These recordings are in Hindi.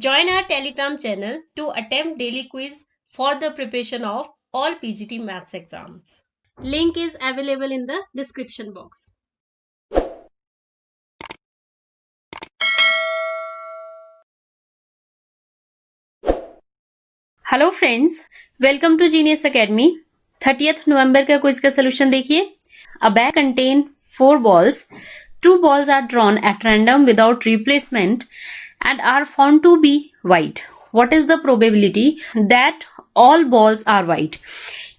Join our Telegram channel to attempt daily quiz for the preparation of all PGT maths exams. Link is available in the description box. Hello friends, welcome to genius academy. 30 नवंबर का क्विज का सोल्यूशन देखिए। A bag contain 4 balls. 2 balls are drawn at random without replacement and are found to be white. What is the probability that all balls are white?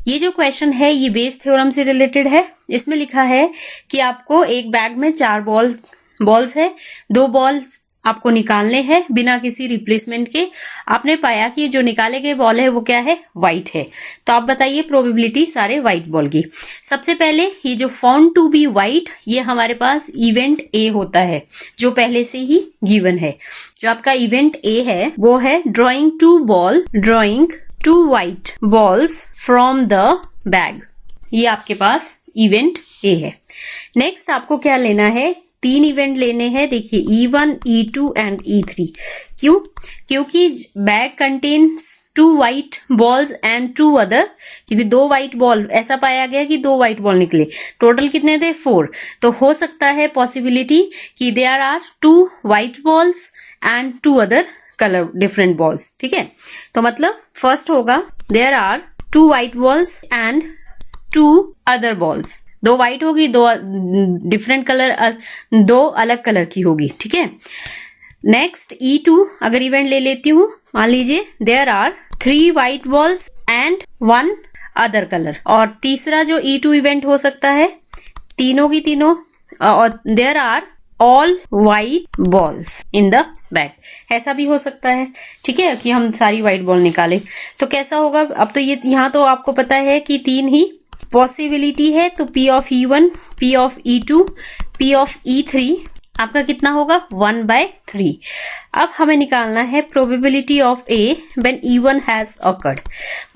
ये जो क्वेश्चन है ये बेस थ्योरम से रिलेटेड है। इसमें लिखा है कि आपको एक बैग में 4 बॉल्स है, 2 बॉल्स आपको निकालने हैं बिना किसी रिप्लेसमेंट के। आपने पाया कि जो निकाले गए बॉल है वो क्या है, व्हाइट है। तो आप बताइए प्रोबेबिलिटी सारे व्हाइट बॉल की। सबसे पहले ये जो फाउंड टू बी व्हाइट, ये हमारे पास इवेंट ए होता है जो पहले से ही गिवन है। जो आपका इवेंट ए है वो है drawing 2 white balls from the bag. ये आपके पास इवेंट ए है। नेक्स्ट आपको क्या लेना है, 3 इवेंट लेने हैं। देखिए E1, E2 एंड E3। क्यों? क्योंकि bag contains 2 white balls and 2 other. क्योंकि 2 व्हाइट बॉल, ऐसा पाया गया कि 2 व्हाइट बॉल निकले। टोटल कितने थे, 4। तो हो सकता है पॉसिबिलिटी कि there are 2 white balls and 2 other colour different balls. ठीक है, तो मतलब फर्स्ट होगा there are 2 white balls and 2 other balls. 2 white होगी, 2 डिफरेंट कलर, 2 अलग कलर की होगी। ठीक है, नेक्स्ट E2 अगर इवेंट ले लेती हूँ, मान लीजिए there are 3 white balls and 1 other colour. और तीसरा जो E2 इवेंट हो सकता है, तीनों की तीनों, और there are all white balls in the bag. ऐसा भी हो सकता है। ठीक है, कि हम सारी व्हाइट बॉल निकालें तो कैसा होगा। अब तो ये यहाँ तो आपको पता है कि 3 ही पॉसिबिलिटी है। तो P of E1, P of E2, P of E3 आपका कितना होगा, 1/3। अब हमें निकालना है probability of A when E1 has occurred.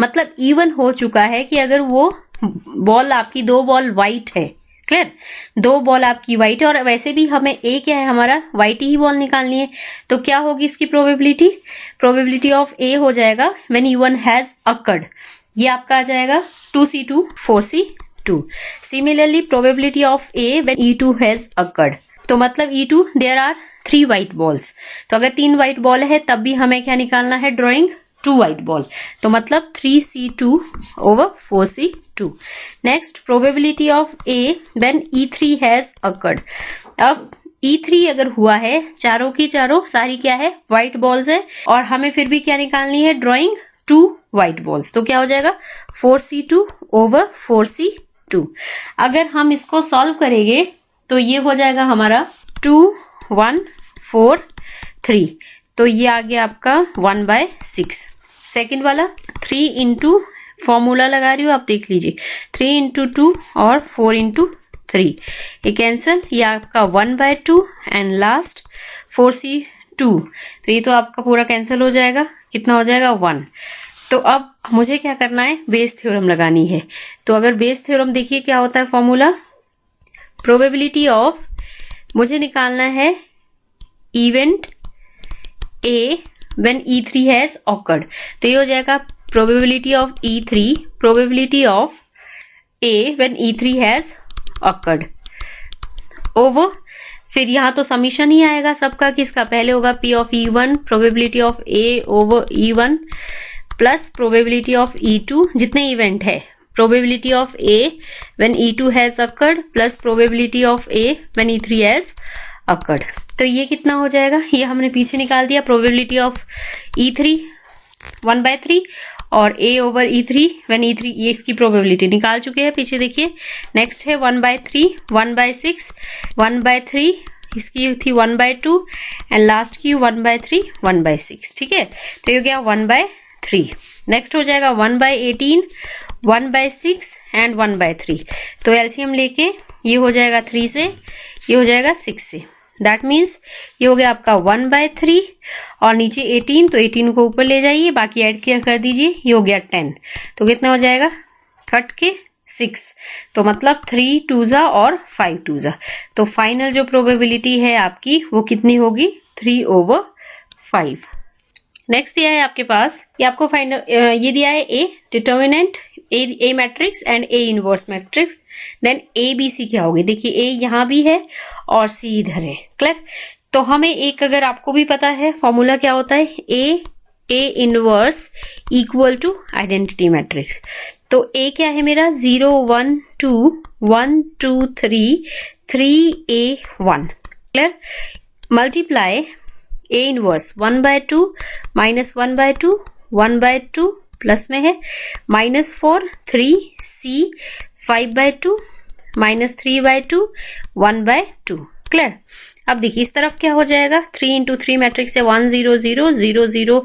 मतलब E1 हो चुका है कि अगर वो बॉल आपकी 2 बॉल व्हाइट है, क्लियर, 2 बॉल आपकी व्हाइट है, और वैसे भी हमें A क्या है, हमारा व्हाइट ही बॉल निकालनी है। तो क्या होगी इसकी प्रोबेबिलिटी ऑफ A हो जाएगा व्हेन E1 हैज अकर्ड। ये आपका आ जाएगा 2C2 4C2। Similarly probability of A when E2 has occurred. तो मतलब E2 there are 3 white balls. तो अगर 3 व्हाइट बॉल है तब भी हमें क्या निकालना है, ड्रॉइंग 2 व्हाइट बॉल। तो मतलब 3C2 over 4C2। Next probability of A when E3 has occurred. अब E3 अगर हुआ है, चारों की चारों सारी क्या है, व्हाइट बॉल्स है, और हमें फिर भी क्या निकालनी है, ड्रॉइंग 2 व्हाइट बॉल्स। तो क्या हो जाएगा, 4C2 ओवर 4C2। अगर हम इसको सॉल्व करेंगे तो ये हो जाएगा हमारा 2 1 4 3। तो ये आ गया आपका 1/6। सेकेंड वाला 3 इंटू, फॉर्मूला लगा रही हूँ आप देख लीजिए, 3 इंटू 2 और 4 इंटू 3, ये कैंसिल, ये आपका 1/2 एंड लास्ट 4C2। तो ये तो आपका पूरा कैंसिल हो जाएगा। कितना हो जाएगा, 1। तो अब मुझे क्या करना है, बेस थ्योरम लगानी है। तो अगर बेस थ्योरम देखिए क्या होता है फॉर्मूला, प्रोबेबिलिटी ऑफ, मुझे निकालना है event A when E3 has awkward. तो ये हो जाएगा probability of A when E3 has awkward over, फिर यहाँ तो समीशन ही आएगा सबका, किसका पहले होगा P of E1, probability of A over E1 plus probability of E2, जितने इवेंट है, probability of A when E2 has occurred plus probability of A when E3 has occurred. तो ये कितना हो जाएगा, ये हमने पीछे निकाल दिया। प्रोबेबिलिटी ऑफ E3 1/3 और A over E3 when E3, ये इसकी प्रोबेबिलिटी निकाल चुके हैं पीछे देखिए। नेक्स्ट है 1/3, 1/6, 1/3, इसकी थी 1/2 एंड लास्ट की 1/3, 1/6। ठीक है, तो ये हो गया 1/3। नेक्स्ट हो जाएगा 1/18, 1/6 एंड 1/3। तो एलसीएम लेके ये हो जाएगा 3 से, ये हो जाएगा 6 से। दैट मीन्स ये हो गया आपका 1/3 और नीचे 18, तो 18 को ऊपर ले जाइए, बाकी ऐड किया कर दीजिए, ये हो गया 10। तो कितना हो जाएगा, कट के 6, तो मतलब 3 2 और 5 2। तो फाइनल जो प्रोबेबिलिटी है आपकी वो कितनी होगी, 3/5। नेक्स्ट दिया है आपके पास, ये आपको फाइंड, ये दिया है A determinant, A matrix and A inverse matrix, then A B C क्या होगी, देखिए ए यहाँ भी है और सी इधर है, क्लियर। तो हमें एक, अगर आपको भी पता है फॉर्मूला क्या होता है, A inverse equal to identity matrix. तो ए क्या है मेरा, 0 1 2 1 2 3 3 a 1, clear. Multiply A inverse 1/2 minus 1/2 1/2 plus में है -4 3 c 5/2 माइनस 3/2 1/2, क्लियर। अब देखिए इस तरफ क्या हो जाएगा, 3 into 3 मैट्रिक्स है 1 0 0 0 0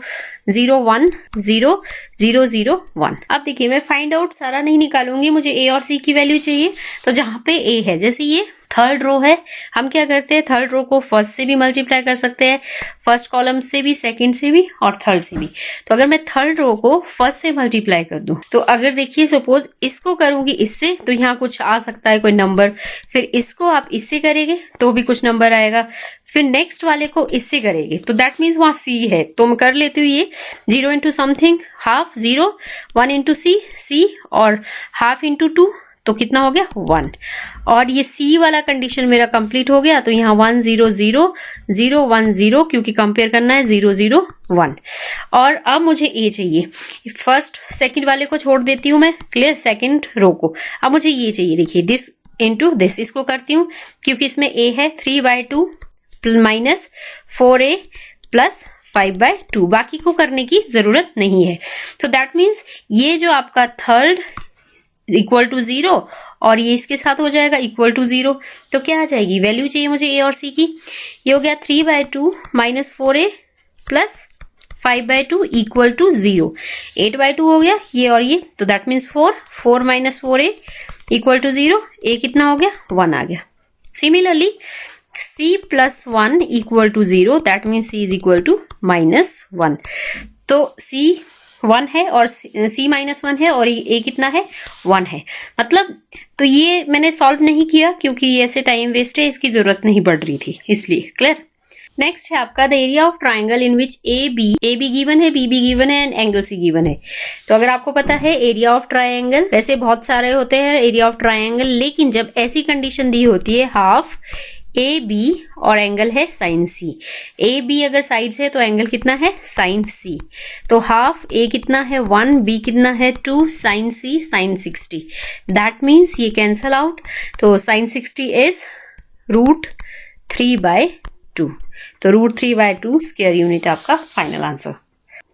0 1 0 0 0 1। अब देखिए मैं फाइंड आउट सारा नहीं निकालूंगी, मुझे ए और सी की वैल्यू चाहिए। तो जहां पे ए है, जैसे ये थर्ड रो है, हम क्या करते हैं, थर्ड रो को फर्स्ट से भी मल्टीप्लाई कर सकते हैं, फर्स्ट कॉलम से भी, सेकंड से भी और थर्ड से भी। तो अगर मैं थर्ड रो को फर्स्ट से मल्टीप्लाई कर दूं, तो अगर देखिए सपोज इसको करूंगी इससे, तो यहाँ कुछ आ सकता है कोई नंबर, फिर इसको आप इससे करेंगे तो भी कुछ नंबर आएगा, फिर नेक्स्ट वाले को इससे करेंगे तो दैट मीन्स वहां सी है। तो मैं कर लेती हूँ ये 0 into समथिंग हाफ 0, 1 into सी और हाफ into 2, तो कितना हो गया 1। और ये सी वाला कंडीशन मेरा कंप्लीट हो गया, तो यहाँ 1 0 0 0 1 0, क्योंकि कंपेयर करना है 0 0 1। और अब मुझे ए चाहिए, फर्स्ट सेकंड वाले को छोड़ देती हूँ मैं, क्लियर, सेकंड रो को। अब मुझे ये चाहिए, देखिए दिस इंटू दिस, इसको करती हूँ क्योंकि इसमें ए है 3/2 माइनस 4a प्लस 5/2, बाकी को करने की जरूरत नहीं है। तो दैट मीन्स ये जो आपका थर्ड इक्वल टू 0 और ये इसके साथ हो जाएगा इक्वल टू 0, तो क्या आ जाएगी, वैल्यू चाहिए मुझे ए और सी की। ये हो गया 3/2 minus 4a plus 5/2 equal to 0, 8/2 हो गया ये और ये, तो that means 4 minus 4a equal to 0, a कितना हो गया 1 आ गया। Similarly c plus 1 equal to 0, that means c is equal to -1। तो c 1 है और c माइनस 1 है और a कितना है 1 है, मतलब तो ये मैंने सॉल्व नहीं किया क्योंकि ऐसे टाइम वेस्ट है, इसकी जरूरत नहीं पड़ रही थी, इसलिए, क्लियर। नेक्स्ट है आपका the area of triangle in which A be given है, बी गिवन है एंड एंगल सी गिवन है। तो अगर आपको पता है एरिया ऑफ ट्राइंगल, वैसे बहुत सारे होते हैं एरिया ऑफ ट्राइंगल, लेकिन जब ऐसी कंडीशन दी होती है हाफ ए बी और एंगल है साइन सी, ए बी अगर साइड्स है तो एंगल कितना है साइन सी, तो हाफ ए कितना है 1, बी कितना है 2, sine C sine 60, that means ये कैंसल आउट, तो साइन 60 इज √3/2, तो √3/2 स्क्वायर यूनिट आपका फाइनल आंसर।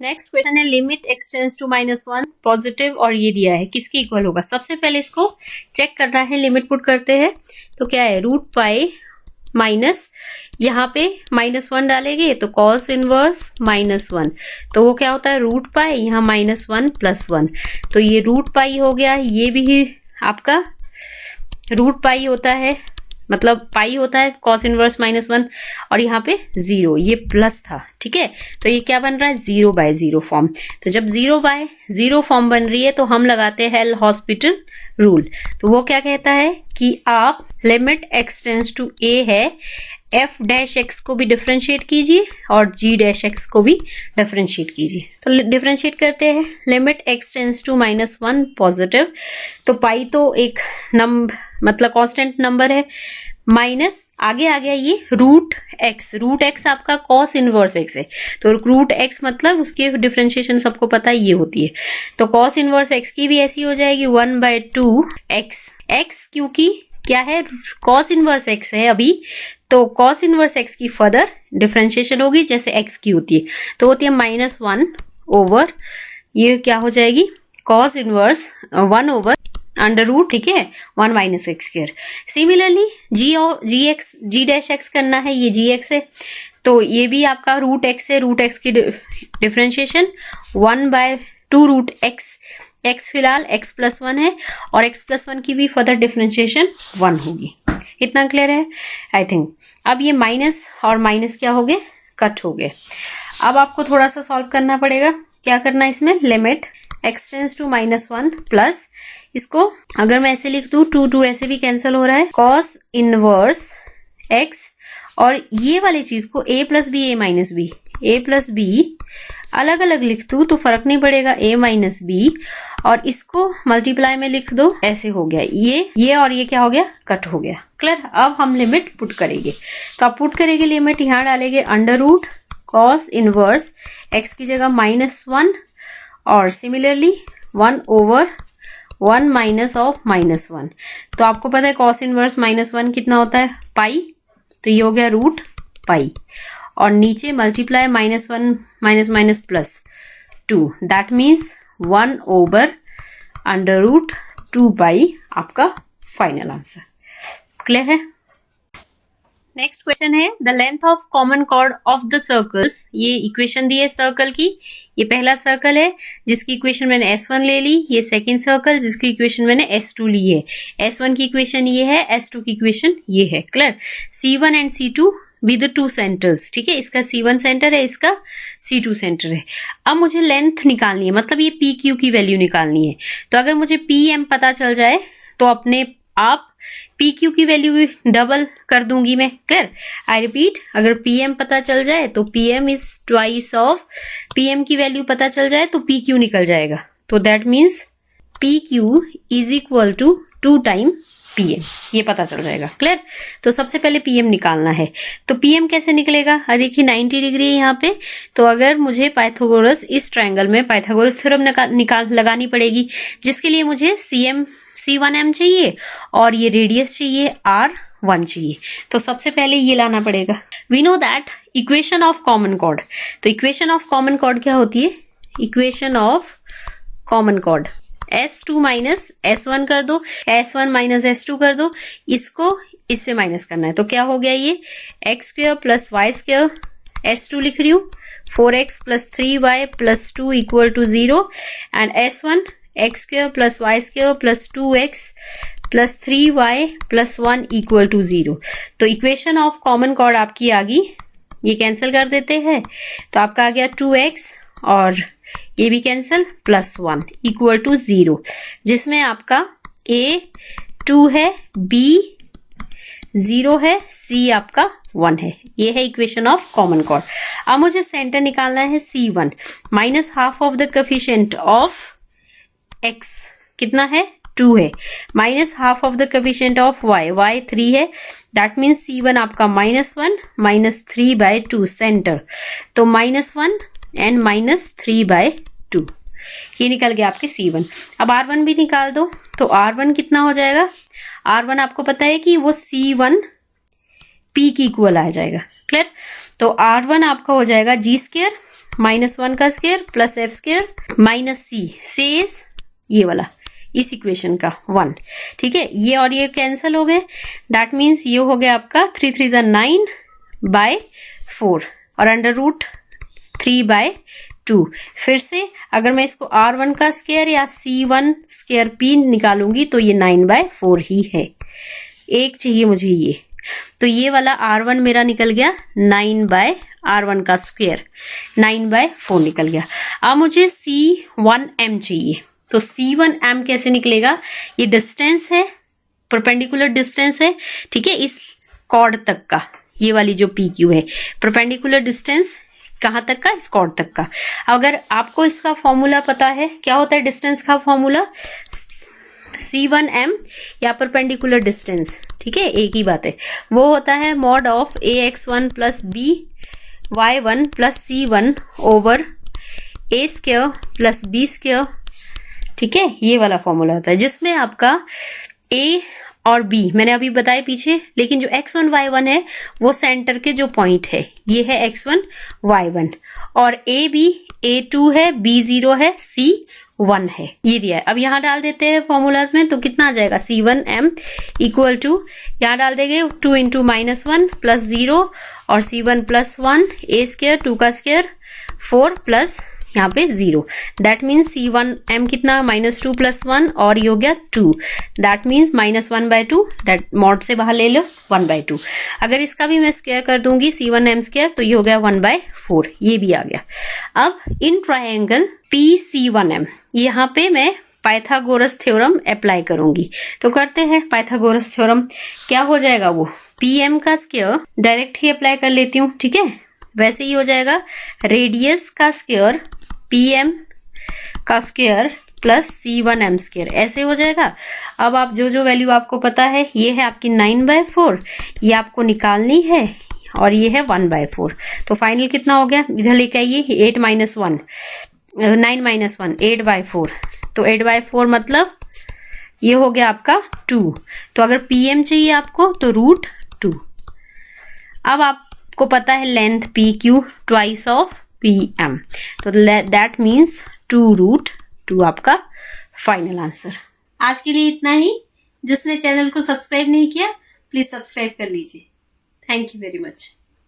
नेक्स्ट क्वेश्चन है लिमिट एक्सटेंड्स टू -1 पॉजिटिव, और ये दिया है किसके इक्वल होगा। सबसे पहले इसको चेक करना है, लिमिट पुट करते हैं तो क्या है √π माइनस, यहाँ पे -1 डालेंगे तो cos इनवर्स -1, तो वो क्या होता है √π, यहाँ -1 + 1, तो ये √π हो गया, ये भी आपका √π होता है, मतलब पाई होता है cos इनवर्स -1, और यहाँ पे 0, ये प्लस था, ठीक है, तो ये क्या बन रहा है 0/0 फॉर्म। तो जब 0/0 फॉर्म बन रही है तो हम लगाते हैं एल हॉस्पिटल रूल, तो वो क्या कहता है कि आप limit x tends to a है, f' को भी डिफरेंशिएट कीजिए और g' को भी डिफरेंशिएट कीजिए। तो डिफरेंशिएट करते हैं, limit x tends to -1 positive, तो पाई तो एक मतलब कांस्टेंट नंबर है, माइनस आगे आ गया ये √x आपका cos इनवर्स x है, तो √x मतलब उसकी डिफरेंशिएशन सबको पता है ये होती है, तो cos इनवर्स x की भी ऐसी हो जाएगी 1/2x, x क्योंकि क्या है cos इनवर्स x है अभी, तो cos इनवर्स x की फर्दर डिफरेंशिएशन होगी जैसे x की होती है, तो होती है -1 ओवर, ये क्या हो जाएगी cos इनवर्स 1 ओवर √, ठीक है, 1 - x²। सिमिलरली g' करना है, ये gx है, तो ये भी आपका √x है, √x की डिफरेंशिएशन 1/2 √x, x फिलहाल x + 1 है और x + 1 की भी फर्दर डिफरेंशिएशन 1 होगी। इतना क्लियर है आई थिंक। अब ये माइनस और माइनस क्या हो गए, कट हो गए। अब आपको थोड़ा सा सॉल्व करना पड़ेगा, क्या करना है इसमें, limit x tends to -1 plus, इसको अगर मैं ऐसे लिख दूं 2 ऐसे भी कैंसिल हो रहा है, cos इनवर्स x, और ये वाली चीज को a + b a - b अलग अलग लिख दूं तो फर्क नहीं पड़ेगा, a माइनस बी, और इसको मल्टीप्लाई में लिख दो, ऐसे हो गया ये और ये क्या हो गया, कट हो गया। क्लियर। अब हम लिमिट पुट करेंगे, तो आप पुट करेंगे लिमिट, यहाँ डालेंगे under root cos inverse x की जगह -1 और सिमिलरली 1/1 माइनस ऑफ -1। तो आपको पता है कॉस इनवर्स -1 कितना होता है, पाई, तो ये हो गया रूट पाई, और नीचे multiply -1 minus plus 2, that means 1/√2 पाई आपका फाइनल आंसर। क्लियर है। नेक्स्ट क्वेश्चन है the length of common cord of the circles. ये इक्वेशन दी है सर्कल की, ये पहला सर्कल है जिसकी इक्वेशन मैंने S1 ले ली, ये सेकंड सर्कल जिसकी इक्वेशन मैंने S2 ली है। S1 की इक्वेशन ये है, S2 की इक्वेशन ये है। Clear. C1 and C2 be the two centres, ठीक है, इसका C1 सेंटर है, इसका C2 सेंटर है। अब मुझे लेंथ निकालनी है, मतलब ये PQ की वैल्यू निकालनी है। तो अगर मुझे PM पता चल जाए तो अपने आप PQ की वैल्यू भी डबल कर दूंगी मैं। क्लियर। आई रिपीट, अगर PM पता चल जाए तो PM is twice of, PM की वैल्यू पता चल जाए तो PQ निकल जाएगा, तो that means PQ is equal to 2 time PM, ये पता चल जाएगा। क्लियर। तो सबसे पहले PM निकालना है, तो PM कैसे निकलेगा, देखिए 90 डिग्री है यहाँ पे, तो अगर मुझे पाइथागोरस, इस ट्रायंगल में पाइथागोरस थ्योरम लगानी पड़ेगी, जिसके लिए मुझे C1m चाहिए और ये रेडियस चाहिए R1 चाहिए। तो सबसे पहले ये लाना पड़ेगा। We know that equation of common chord, तो इक्वेशन ऑफ कॉमन कॉर्ड क्या होती है, equation of common chord S2 minus S1 कर दो, S1 माइनस S2 कर दो, इसको इससे माइनस करना है, तो क्या हो गया, ये x² प्लस y², S2 लिख रही हूँ, 4x plus 3y plus 2 equal to 0, and S1 x² plus y² plus 2x plus 3y plus 1 equal to 0। तो इक्वेशन ऑफ कॉमन कॉर्ड आपकी आ गई, ये कैंसिल कर देते हैं, तो आपका आ गया 2x और ये भी कैंसिल, प्लस 1 इक्वल टू 0, जिसमें आपका A 2 है, B 0 है, C आपका 1 है। ये है इक्वेशन ऑफ कॉमन कॉर्ड। अब मुझे सेंटर निकालना है C1 minus half of the coefficient of x कितना है, 2 है, minus half of the coefficient of y 3 है, दैट मीन्स C1 आपका -1 माइनस 3/2 सेंटर, तो -1 एंड -3/2, ये निकल गया आपके C1। अब R1 भी निकाल दो, तो R1 कितना हो जाएगा, R1 आपको पता है कि वो C1 P की इक्वल आ जाएगा। क्लियर। तो R1 आपका हो जाएगा G² -1 का square plus F² minus C says ये वाला, इस इक्वेशन का 1, ठीक है, ये और ये कैंसिल हो गए, दैट मीन्स ये हो गया आपका 3 3 9/4 और √3/2। फिर से अगर मैं इसको R1 का स्क्वायर या C1 स्क्वायर P निकालूंगी तो ये 9/4 ही है, एक चाहिए मुझे ये, तो ये वाला R1 मेरा निकल गया 9/R1 का स्क्वायर 9/4 निकल गया। अब मुझे C1m चाहिए, तो C1m कैसे निकलेगा, ये डिस्टेंस है, परपेंडिकुलर डिस्टेंस है, ठीक है, इस कॉर्ड तक का, ये वाली जो PQ है, परपेंडिकुलर डिस्टेंस कहाँ तक का, इस कॉर्ड तक का। अगर आपको इसका फॉर्मूला पता है, क्या होता है डिस्टेंस का फॉर्मूला, C1m या परपेंडिकुलर डिस्टेंस, ठीक है, एक ही बात है, वो होता है mod of ax1 plus by1 plus C1 over a² plus b², ठीक है, ये वाला फॉर्मूला होता है, जिसमें आपका a और b मैंने अभी बताया पीछे, लेकिन जो x1 y1 है वो सेंटर के जो पॉइंट है, ये है x1 y1, और ab a2 है, b0 है, c1 है, ये दिया है। अब यहाँ डाल देते हैं फॉर्मूलाज में, तो कितना आ जाएगा, C1m इक्वल टू, यहाँ डाल देंगे 2 × -1 प्लस 0 और C1 प्लस 1 a² 2 का स्क्वायर 4 प्लस यहाँ पे 0, दैट मीन्स C1m कितना -2 प्लस 1 और ये हो गया 2, दैट मीन्स -1/2, दैट मॉड से बाहर ले लो 1/2। अगर इसका भी मैं स्क्वायर कर दूंगी C1m स्क्वायर, तो ये हो गया 1/4, ये भी आ गया। अब इन ट्रायंगल PC1m यहाँ पे मैं पाइथागोरस थ्योरम अप्लाई करूंगी, तो करते हैं पाइथागोरस थ्योरम। क्या हो जाएगा वो, PM का स्क्वायर डायरेक्ट ही अप्लाई कर लेती हूँ, ठीक है, वैसे ही हो जाएगा रेडियस का स्क्वायर PM का स्क्वायर प्लस C1m², ऐसे हो जाएगा। अब आप जो जो वैल्यू आपको पता है, ये है आपकी 9/4, ये आपको निकालनी है, और ये है 1/4। तो फाइनल कितना हो गया, इधर लेके आइए, 8 - 1 9 - 1 8/4, तो 8/4 मतलब ये हो गया आपका 2। तो अगर PM चाहिए आपको तो √2। अब आपको पता है length PQ twice of PM, तो दैट मीन्स 2√2 आपका फाइनल आंसर। आज के लिए इतना ही। जिसने चैनल को सब्सक्राइब नहीं किया प्लीज सब्सक्राइब कर लीजिए। Thank you very much.